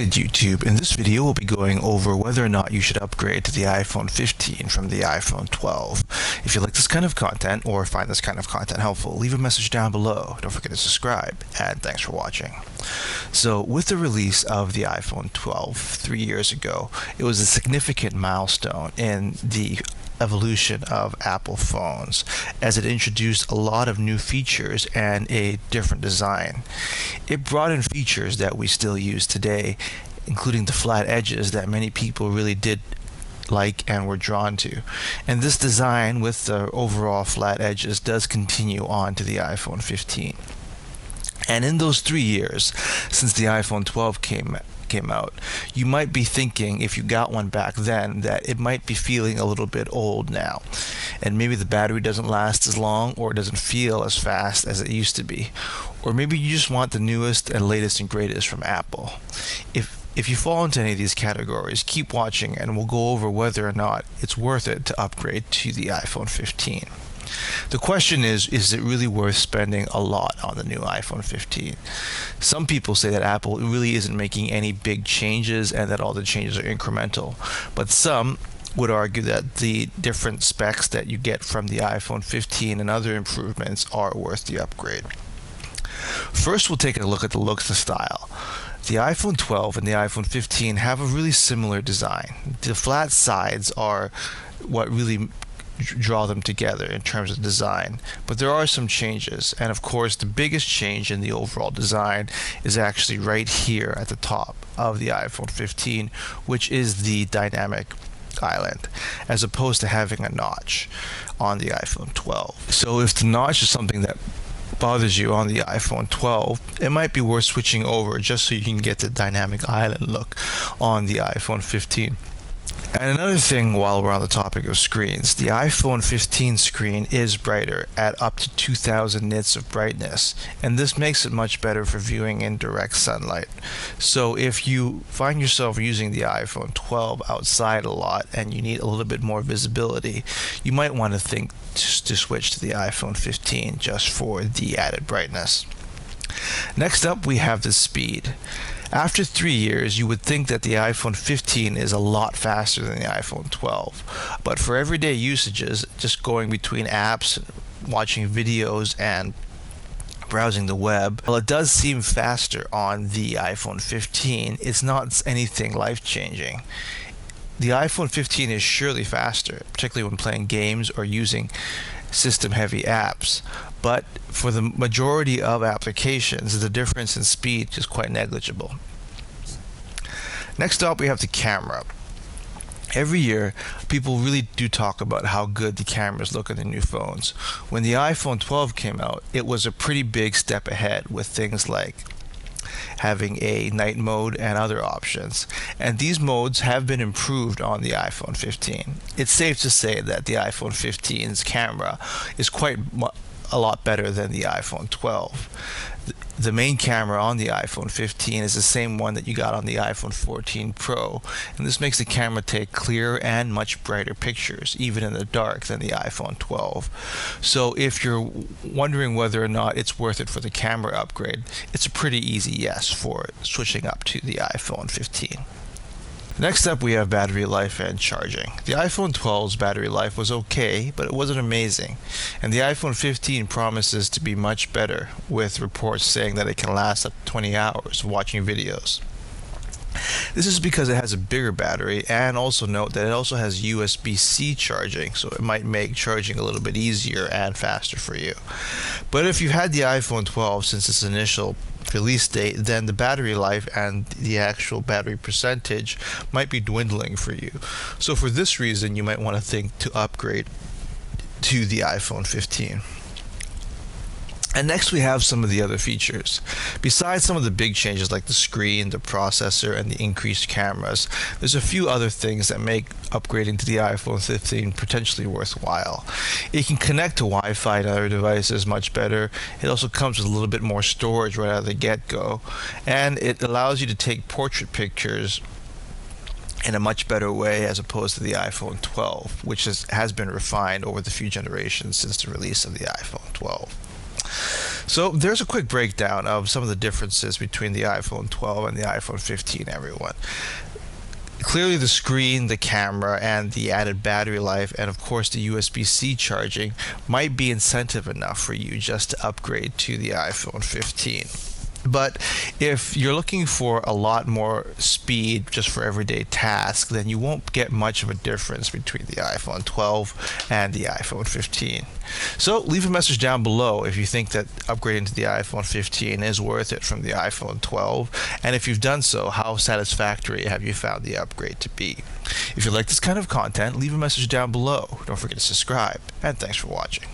good, YouTube? In this video, we'll be going over whether or not you should upgrade to the iPhone 15 from the iPhone 12. If you like this kind of content or find this kind of content helpful, leave a message down below. Don't forget to subscribe, and thanks for watching. So, with the release of the iPhone 12 3 years ago, it was a significant milestone in the evolution of Apple phones, as it introduced a lot of new features and a different design. It brought in features that we still use today, including the flat edges that many people really did like and were drawn to. And this design with the overall flat edges does continue on to the iPhone 15. And in those 3 years since the iPhone 12 came out, you might be thinking, if you got one back then, that it might be feeling a little bit old now, and maybe the battery doesn't last as long, or it doesn't feel as fast as it used to be, or maybe you just want the newest and latest and greatest from Apple. If you fall into any of these categories, keep watching and we'll go over whether or not it's worth it to upgrade to the iPhone 15. The question is it really worth spending a lot on the new iPhone 15? Some people say that Apple really isn't making any big changes and that all the changes are incremental, but some would argue that the different specs that you get from the iPhone 15 and other improvements are worth the upgrade. First, we'll take a look at the looks and style. The iPhone 12 and the iPhone 15 have a really similar design. The flat sides are what really draw them together in terms of design, but there are some changes, and of course the biggest change in the overall design is actually right here at the top of the iPhone 15, which is the dynamic island, as opposed to having a notch on the iPhone 12. So if the notch is something that bothers you on the iPhone 12, it might be worth switching over just so you can get the dynamic island look on the iPhone 15. And another thing, while we're on the topic of screens, the iPhone 15 screen is brighter at up to 2000 nits of brightness, and this makes it much better for viewing in direct sunlight. So if you find yourself using the iPhone 12 outside a lot and you need a little bit more visibility, you might want to think to switch to the iPhone 15 just for the added brightness. Next up, we have the speed. After 3 years, you would think that the iPhone 15 is a lot faster than the iPhone 12. But for everyday usages, just going between apps, watching videos, and browsing the web, well, it does seem faster on the iPhone 15. It's not anything life-changing. The iPhone 15 is surely faster, particularly when playing games or using system-heavy apps, but for the majority of applications, the difference in speed is quite negligible. Next up, we have the camera. Every year, people really do talk about how good the cameras look in the new phones. When the iPhone 12 came out, it was a pretty big step ahead with things like having a night mode and other options, and these modes have been improved on the iPhone 15. It's safe to say that the iPhone 15's camera is quite a lot better than the iPhone 12. The main camera on the iPhone 15 is the same one that you got on the iPhone 14 Pro, and this makes the camera take clearer and much brighter pictures, even in the dark, than the iPhone 12. So if you're wondering whether or not it's worth it for the camera upgrade, it's a pretty easy yes for switching up to the iPhone 15. Next up, we have battery life and charging. The iPhone 12's battery life was okay, but it wasn't amazing, and the iPhone 15 promises to be much better, with reports saying that it can last up to 20 hours watching videos. This is because it has a bigger battery, and also note that it also has USB-C charging, so it might make charging a little bit easier and faster for you. But if you've had the iPhone 12 since its initial release date, then the battery life and the actual battery percentage might be dwindling for you. So for this reason, you might want to think to upgrade to the iPhone 15. And next, we have some of the other features. Besides some of the big changes like the screen, the processor, and the increased cameras, there's a few other things that make upgrading to the iPhone 15 potentially worthwhile. It can connect to Wi-Fi and other devices much better. It also comes with a little bit more storage right out of the get-go, and it allows you to take portrait pictures in a much better way as opposed to the iPhone 12, which has been refined over the few generations since the release of the iPhone 12. So there's a quick breakdown of some of the differences between the iPhone 12 and the iPhone 15, everyone. Clearly, the screen, the camera, and the added battery life, and of course the USB-C charging might be incentive enough for you just to upgrade to the iPhone 15. But if you're looking for a lot more speed just for everyday tasks, then you won't get much of a difference between the iPhone 12 and the iPhone 15. So leave a message down below if you think that upgrading to the iPhone 15 is worth it from the iPhone 12, and if you've done so, how satisfactory have you found the upgrade to be? If you like this kind of content, leave a message down below. Don't forget to subscribe, and thanks for watching.